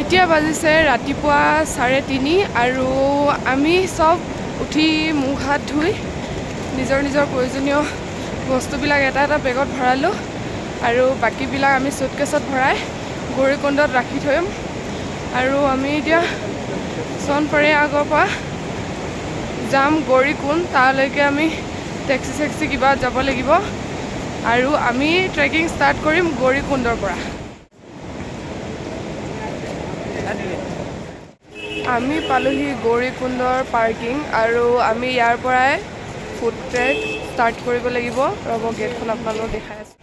এতিয়া বাজিছে ৰাতিপুৱা 3:30 আৰু আমি চব উঠি মুখ হাত ধুই নিজৰ নিজৰ প্ৰয়োজনীয় বস্তুবিলাক এটা এটা বেগত ভৰালোঁ আৰু বাকীবিলাক আমি চুটকেছত ভৰাই গৌৰীকুণ্ডত ৰাখি থ'ম। আৰু আমি এতিয়া চনপাৰী আগৰ পৰা যাম গৌৰীকুণ্ড, তালৈকে আমি টেক্সি কিবা যাব লাগিব আৰু আমি ট্ৰেকিং ষ্টাৰ্ট কৰিম গৌৰীকুণ্ডৰ পৰা। আমি পালোহি গৌৰীকুণ্ডৰ পাৰ্কিং আৰু আমি ইয়াৰ পৰাই ফুড ট্ৰেক ষ্টাৰ্ট কৰিব লাগিব। ৰ'ব গেটখন আপোনালোকক দেখাই আছোঁ।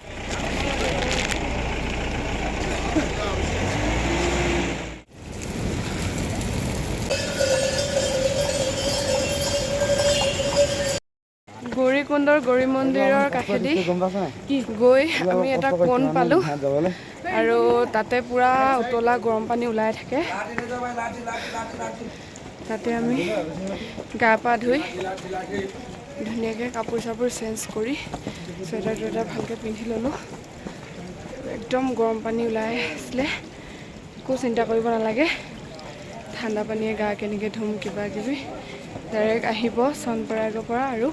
গৌৰীকুণ্ডৰ গৌৰী মন্দিৰৰ কাষেদি গৈ আমি এটা কোণ পালোঁ আৰু তাতে পূৰা উতলা গৰম পানী ওলাই থাকে। তাতে আমি গা পা ধুই ধুনীয়াকৈ কাপোৰ চাপোৰ চেঞ্জ কৰি চুৱেটাৰ টুৱেটাৰ ভালকৈ পিন্ধি ল'লোঁ। একদম গৰম পানী ওলাই আছিলে, একো চিন্তা কৰিব নালাগে। ঠাণ্ডা পানীয়ে গা কেনেকৈ ধুম কিবা কিবি ডাইৰেক্ট আহিব চনপৰাগৰ পৰা আৰু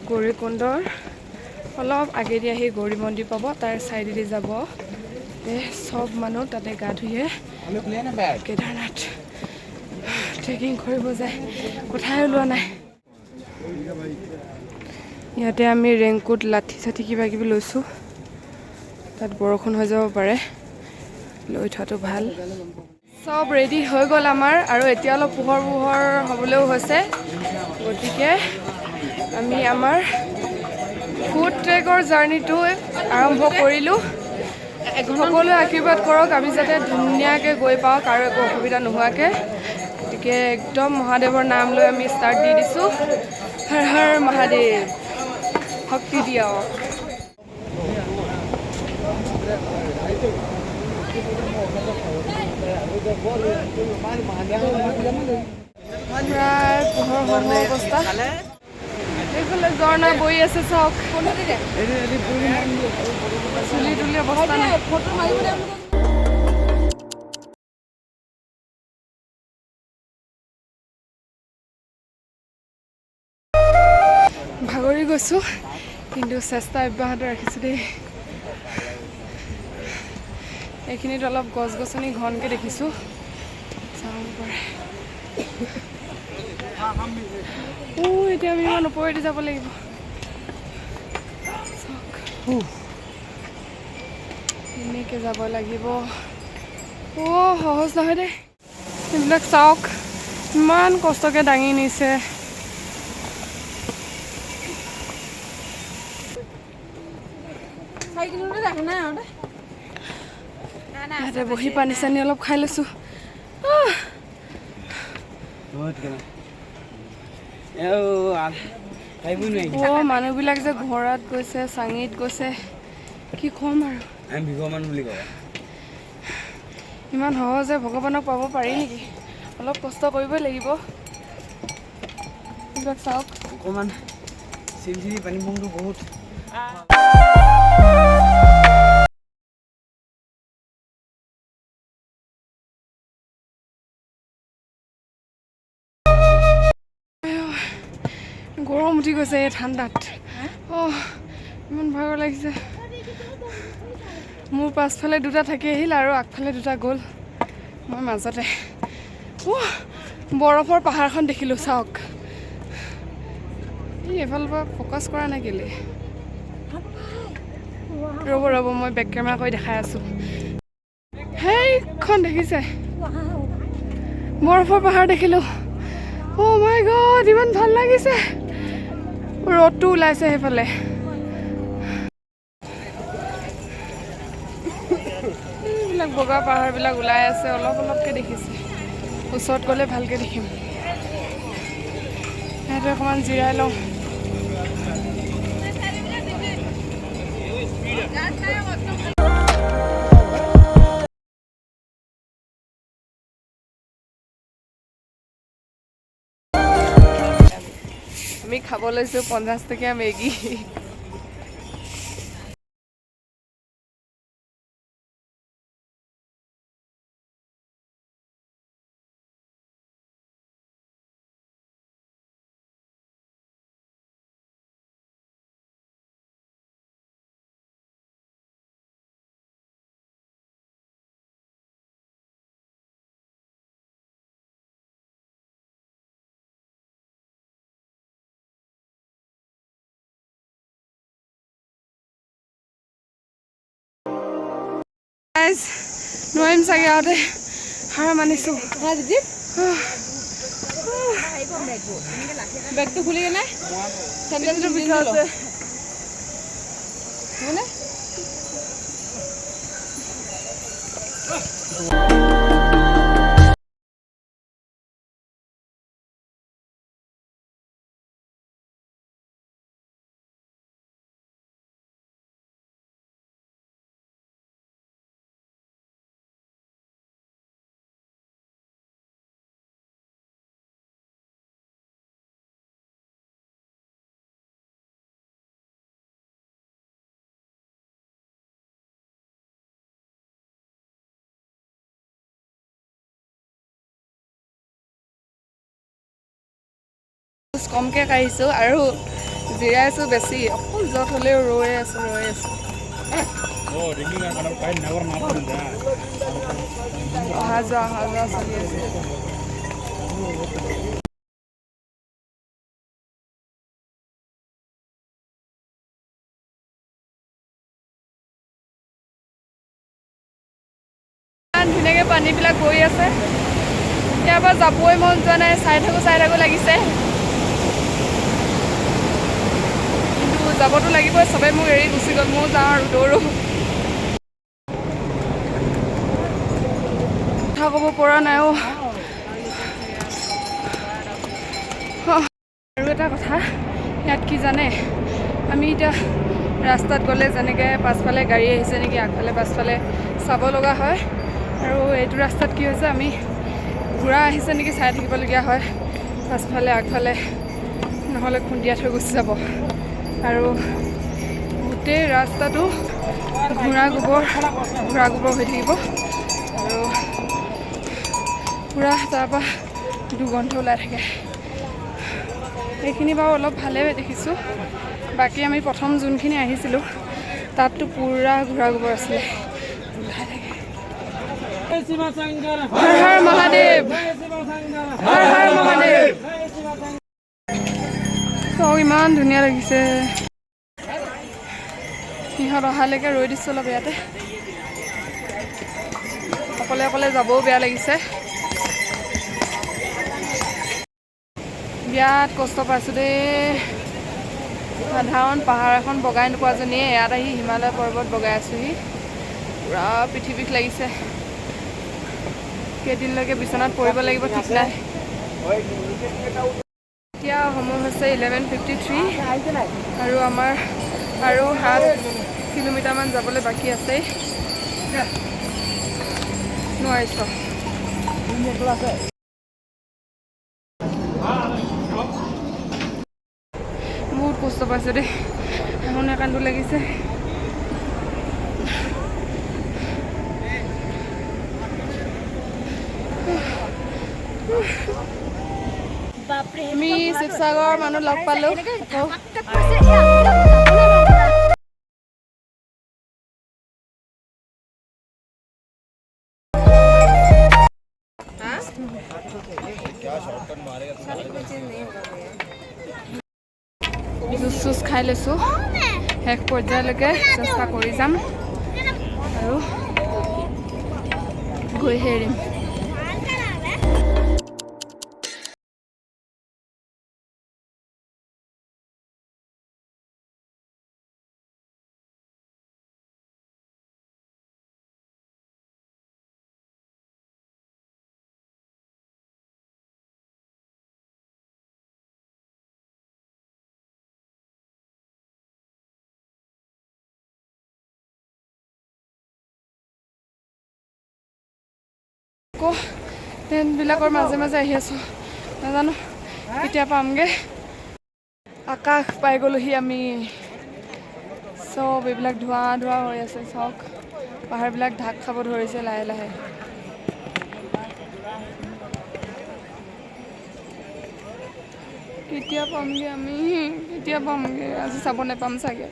গৌৰীকুণ্ডৰ অলপ আগেদি আহি গৌৰী মন্দিৰ পাব, তাৰ চাইডেদি যাব। চব মানুহ তাতে গা ধুইহে কেদাৰনাথ ট্ৰেকিং কৰিব যায়, কথাই ওলোৱা নাই। ইয়াতে আমি ৰেইনকোট লাঠি চাঠি কিবা কিবি লৈছোঁ, তাত বৰষুণ হৈ যাব পাৰে, লৈ থোৱাটো ভাল। চব ৰেডি হৈ গ'ল আমাৰ আৰু এতিয়া অলপ পোহৰ হ'বলৈও হৈছে, গতিকে আমি আমাৰ ফুড ট্ৰেকৰ জাৰ্ণিটো আৰম্ভ কৰিলোঁ। সকলোৱে আশীৰ্বাদ কৰক আমি যাতে ধুনীয়াকৈ গৈ পাওঁ, কাৰো একো অসুবিধা নোহোৱাকৈ। গতিকে একদম মহাদেৱৰ নাম লৈ আমি ষ্টাৰ্ট দি দিছোঁ। হৰ হৰ মহাদেৱ, শক্তি দিয়ক। প্ৰায় পোহৰ অৱস্থা, এইফালে ঝৰ্ণা বৈ আছে চাওক, চুলি তুলি অৱস্থা নাই। ভাগৰি গৈছোঁ কিন্তু চেষ্টা অব্যাহত ৰাখিছোঁ দেই। এইখিনিত অলপ গছ গছনি ঘনকৈ দেখিছোঁ, চাব পাৰে। এতিয়া আমি ইমান ওপৰেদি যাব লাগিব। এনেকৈ যাব লাগিব। সহজ নহয় দেই, এইবিলাক চাওক ইমান কষ্টকৈ দাঙি নিছে। ইয়াতে বহি পানী চানী অলপ খাই লৈছোঁ। মানুহবিলাক যে ঘোঁৰাত গৈছে, চাঙিত গৈছে, কি ক'ম আৰু। ইমান সহজে ভগৱানক পাব পাৰি নেকি? অলপ কষ্ট কৰিবই লাগিব। এইবিলাক চাওক অকণমান চিৰি পানী বংটো বহুত। গৰম উঠি গৈছে এই ঠাণ্ডাত। ইমান ভাগৰ লাগিছে। মোৰ পাছফালে দুটা থাকি আহিল আৰু আগফালে দুটা গ'ল, মই মাজতে। বৰফৰ পাহাৰখন দেখিলোঁ চাওক। এইফালৰ পৰা ফ'কাছ কৰা নাই কেলে? ৰ'ব মই বেক কেমেৰা কৰি দেখাই আছোঁ। সেইখন দেখিছে, বৰফৰ পাহাৰ দেখিলোঁ। মাই গড, ইমান ভাল লাগিছে। ৰ'দটো ওলাইছে সেইফালে। এইবিলাক বগা পাহাৰবিলাক ওলাই আছে, অলপকৈ দেখিছে। ওচৰত গ'লে ভালকৈ দেখিম। সিহঁতে অকণমান জিৰাই লওঁ। আমি খাব লৈছোঁ 50 টকীয়া মেগী। গাইজ নোৱাৰিম চাগে আৰু হাৰ মানিছোঁ বেগটো খুলি কেনে চেণ্ডেলটো পিন্ধিছে কমকৈ কাঢ়িছোঁ আৰু জিৰাইছোঁ বেছি অকল য'ত হ'লেও ৰৈ আছোঁ অহা যোৱা চলি আছে ধুনীয়াকৈ পানীবিলাক বৈ আছে ইয়াৰ পৰা যাবই মন যোৱা নাই চাই থাকোঁ লাগিছে যাবতো লাগিবই চবেই মোক এৰি গুচি গ'ল ময়ো যাওঁ আৰু দৌৰোঁ কথা ক'ব পৰা নাই আৰু এটা কথা ইয়াত কি জানে আমি এতিয়া ৰাস্তাত গ'লে যেনেকৈ পাছফালে গাড়ী আহিছে নেকি আগফালে পাছফালে চাব লগা হয় আৰু এইটো ৰাস্তাত কি হৈছে আমি ঘোঁৰা আহিছে নেকি চাই থাকিবলগীয়া হয় পাছফালে আগফালে নহ'লে খুন্দিয়াই থৈ গুচি যাব আৰু গোটেই ৰাস্তাটো ঘোঁৰা গোবৰ হৈ থাকিব আৰু পূৰা তাৰপৰা দুৰ্গন্ধ ওলাই থাকে এইখিনি বাৰু অলপ ভালেই দেখিছোঁ বাকী আমি প্ৰথম যোনখিনি আহিছিলোঁ তাততো পূৰা ঘোঁৰা গোবৰ আছিলে ওলাই থাকে হৰ হৰ মহাদেৱ চাওক ইমান ধুনীয়া লাগিছে সিহঁত অহালৈকে ৰৈ দিছোঁ অলপ ইয়াতে অকলে যাবও বেয়া লাগিছে বিৰাট কষ্ট পাইছোঁ দেই সাধাৰণ পাহাৰ এখন বগাই নোপোৱাজনীয়ে ইয়াত আহি হিমালয় পৰ্বত বগাই আছোঁহি পূৰা পিঠি বিষ লাগিছে কেইদিনলৈকে বিচনাত পৰিব লাগিব ঠিক নাই এতিয়া সময় হৈছে 11:53 আৰু আমাৰ আৰু 7 কিলোমিটাৰমান যাবলৈ বাকী আছেই নোৱাৰিছোঁ বহুত কষ্ট পাইছোঁ দেই শুনে কান্দো লাগিছে আমি শিৱসাগৰৰ মানুহ লগ পালোঁ জুচ চুচ খাই লৈছোঁ শেষ পৰ্যায়লৈকে চেষ্টা কৰি যাম আৰু গৈহে এৰিম আকৌ ট্ৰেইনবিলাকৰ মাজে আহি আছোঁ নাজানো কেতিয়া পামগৈ আকাশ পাই গ'লোহি আমি চব এইবিলাক ধোঁৱা হৈ আছে চাওক পাহাৰবিলাক ঢাক খাব ধৰিছে লাহে কেতিয়া পামগৈ আজি চাব নাপাম চাগে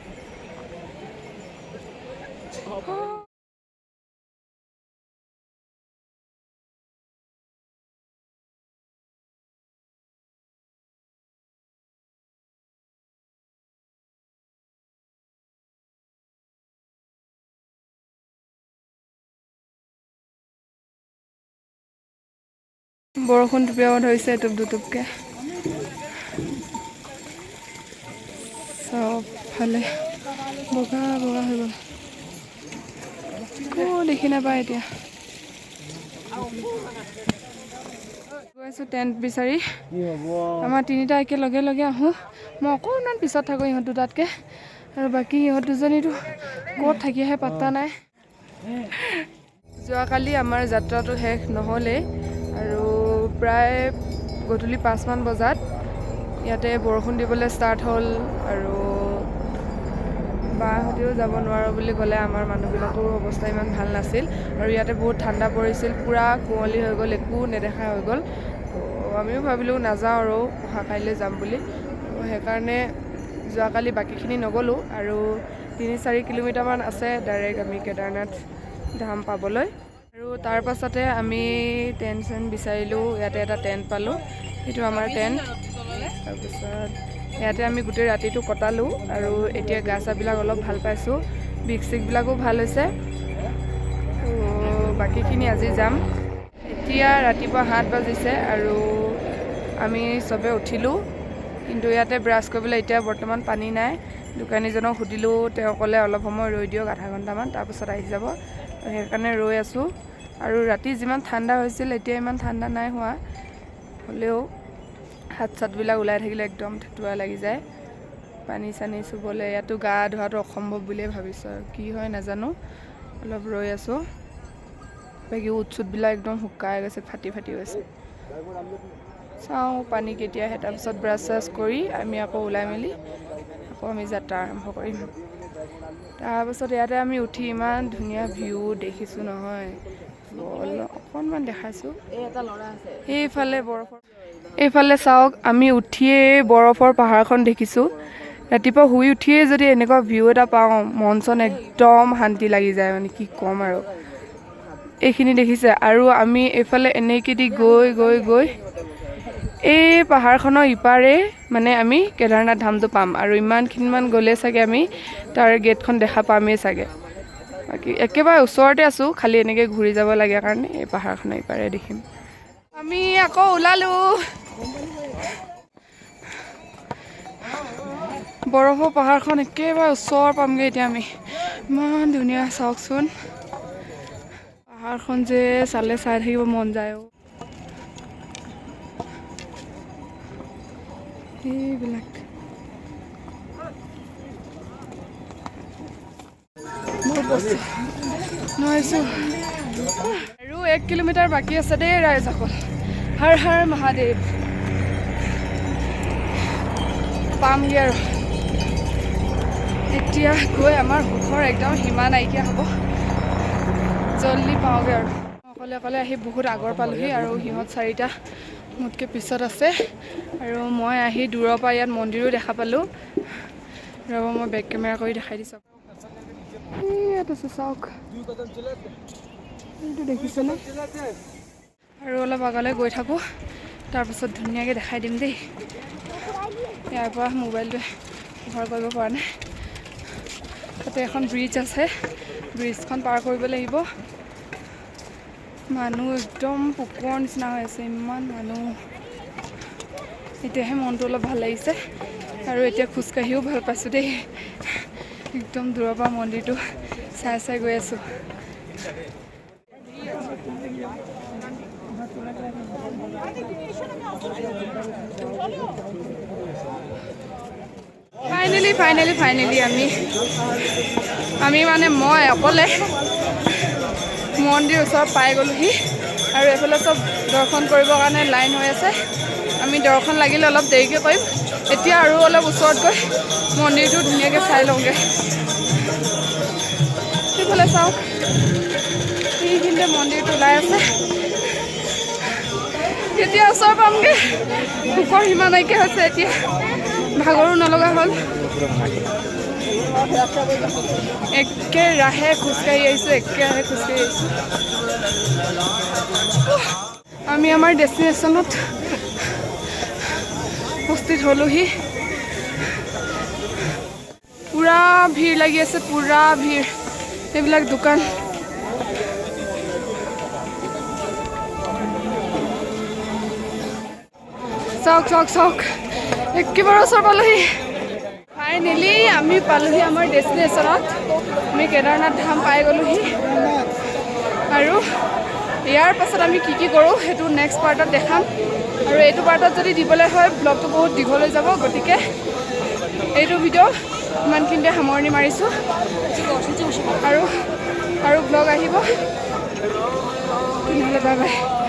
বৰষুণ টুপিয়াব ধৰিছে এটুপ দুটুপকে চবফালে বগা বগা হৈ গ'ল একো দেখি নাপায় এতিয়া গৈ আছোঁ টেণ্ট বিচাৰি আমাৰ তিনিটা একেলগে লগে আহোঁ মই অকণমান পিছত থাকোঁ ইহঁত দুটাতকৈ আৰু বাকী ইহঁত দুজনীতো ক'ত থাকি আহে পাত্তা নাই যোৱাকালি আমাৰ যাত্ৰাটো শেষ নহ'লেই আৰু প্ৰায় গধূলি 5মান বজাত ইয়াতে বৰষুণ দিবলৈ ষ্টাৰ্ট হ'ল আৰু বাহঁতেও যাব নোৱাৰোঁ বুলি ক'লে আমাৰ মানুহবিলাকৰ অৱস্থা ইমান ভাল নাছিল আৰু ইয়াতে বহুত ঠাণ্ডা পৰিছিল পূৰা কুঁৱলী হৈ গ'ল একো নেদেখা হৈ গ'ল আমিও ভাবিলোঁ নাযাওঁ আৰু অহা কাইলৈ যাম বুলি সেইকাৰণে যোৱাকালি বাকীখিনি নগ'লোঁ আৰু 3-4 কিলোমিটাৰমান আছে ডাইৰেক্ট আমি কেদাৰনাথ ধাম পাবলৈ আৰু তাৰ পাছতে আমি টেণ্ট চেণ্ট বিচাৰিলোঁ ইয়াতে এটা টেণ্ট পালোঁ সেইটো আমাৰ টেণ্ট তাৰপিছত ইয়াতে আমি গোটেই ৰাতিটো কটালোঁ আৰু এতিয়া গা চাবিলাক অলপ ভাল পাইছোঁ বিষ চিকবিলাকো ভাল হৈছে বাকীখিনি আজি যাম এতিয়া ৰাতিপুৱা 7 বাজিছে আৰু আমি চবে উঠিলোঁ কিন্তু ইয়াতে ব্ৰাছ কৰিবলৈ এতিয়া বৰ্তমান পানী নাই দোকানীজনক সুধিলোঁ তেওঁ ক'লে অলপ সময় ৰৈ দিয়ক আধা ঘণ্টামান তাৰপিছত আহি যাব সেইকাৰণে ৰৈ আছোঁ আৰু ৰাতি যিমান ঠাণ্ডা হৈছিল এতিয়া ইমান ঠাণ্ডা নাই হোৱা হ'লেও হাত চাতবিলাক ওলাই থাকিলে একদম ঠেটুৱা লাগি যায় পানী চানী চুবলৈ ইয়াতো গা ধোৱাটো অসম্ভৱ বুলিয়ে ভাবিছোঁ আৰু কি হয় নাজানো অলপ ৰৈ আছোঁ বাকী উৎচুতবিলাক একদম শুকাই গৈছে ফাটি ফাটি গৈছে চাওঁ পানী কেতিয়া আহে তাৰপিছত ব্ৰাছ চাছ কৰি আমি আকৌ ওলাই মেলি আকৌ আমি যাত্ৰা আৰম্ভ কৰিম তাৰপাছত ইয়াতে আমি উঠি ইমান ধুনীয়া ভিউ দেখিছোঁ নহয় অকণমান দেখাইছোঁ এইফালে বৰফৰ এইফালে চাওক আমি উঠিয়েই বৰফৰ পাহাৰখন দেখিছোঁ ৰাতিপুৱা শুই উঠিয়ে যদি এনেকুৱা ভিউ এটা পাওঁ মন চন একদম শান্তি লাগি যায় মানে কি ক'ম আৰু এইখিনি দেখিছে আৰু আমি এইফালে এনেকেদি গৈ গৈ গৈ এই পাহাৰখনৰ ইপাৰে মানে আমি কেদাৰনাথ ধামটো পাম আৰু ইমানখিনিমান গ'লে চাগে আমি তাৰ গেটখন দেখা পামেই চাগে বাকী একেবাৰে ওচৰতে আছোঁ খালি এনেকৈ ঘূৰি যাব লাগে কাৰণে এই পাহাৰখনৰ ইপাৰে দেখিম আমি আকৌ ওলালোঁ বৰফৰ পাহাৰখন একেবাৰে ওচৰ পামগৈ এতিয়া আমি ইমান ধুনীয়া চাওকচোন পাহাৰখন যে চালে চাই থাকিব মন যায় এইবিলাক বহুত বস্তু নোৱাৰিছোঁ আৰু 1 কিলোমিটাৰ বাকী আছে দেই ৰাইজসকল হৰ হৰ মহাদেৱ পামগৈ আৰু এতিয়া গৈ আমাৰ সুখৰ একদম সীমা নাইকিয়া হ'ব জল্দি পাওঁগৈ আৰু অকলে অকলে আহি বহুত আগৰ পালোহি আৰু সিহঁত 4টা মোতকৈ পিছত আছে আৰু মই আহি দূৰৰ পৰা ইয়াত মন্দিৰো দেখা পালোঁ ৰ'ব মই বেক কেমেৰা কৰি দেখাই দিছোঁ ইয়াত আছে চাওক এইটো দেখিছেনে আৰু অলপ আগলৈ গৈ থাকোঁ তাৰপাছত ধুনীয়াকৈ দেখাই দিম দেই ইয়াৰ পৰা মোবাইলটোৱে ব্যৱহাৰ কৰিব পৰা নাই তাতে এখন ব্ৰিজ আছে ব্ৰিজখন পাৰ কৰিব লাগিব মানুহ একদম পোকৰ নিচিনা হৈ আছে ইমান মানুহ এতিয়াহে মনটো অলপ ভাল লাগিছে আৰু এতিয়া খোজকাঢ়িও ভাল পাইছোঁ দেই একদম দূৰৰ পৰা মন্দিৰটো চাই চাই গৈ আছোঁ ফাইনেলি আমি মানে মই অকলে মন্দিৰ ওচৰত পাই গ'লোহি আৰু এইফালে চব দৰ্শন কৰিবৰ কাৰণে লাইন হৈ আছে আমি দৰ্শন লাগিলে অলপ দেৰিকৈ কৰিম এতিয়া আৰু অলপ ওচৰত গৈ মন্দিৰটো ধুনীয়াকৈ চাই লওঁগৈ সেইফালে চাওক সেইখিনিতে মন্দিৰটো ওলাই আছে এতিয়া ওচৰ পামগৈ সুখৰ সীমা নাইকিয়া হৈছে এতিয়া ভাগৰো নলগা হ'ল একেৰাহে খোজকাঢ়ি আহিছোঁ আমি আমাৰ ডেষ্টিনেশ্যনত উপস্থিত হ'লোহি পূৰা ভিৰ লাগি আছে পূৰা ভিৰ এইবিলাক দোকান চাওক একেবাৰে ওচৰ পালোহি ফাইনেলি আমি পালোহি আমাৰ ডেষ্টিনেশ্যনত আমি কেদাৰনাথ ধাম পাই গ'লোহি আৰু ইয়াৰ পাছত আমি কি কৰোঁ সেইটো নেক্সট পাৰ্টত দেখাম আৰু এইটো পাৰ্টত যদি দিবলৈ হয় ব্লগটো বহুত দীঘল হৈ যাব গতিকে এইটো ভিডিঅ' ইমানখিনিতে সামৰণি মাৰিছোঁ আৰু ব্লগ আহিব তেনেহ'লে বাই বাই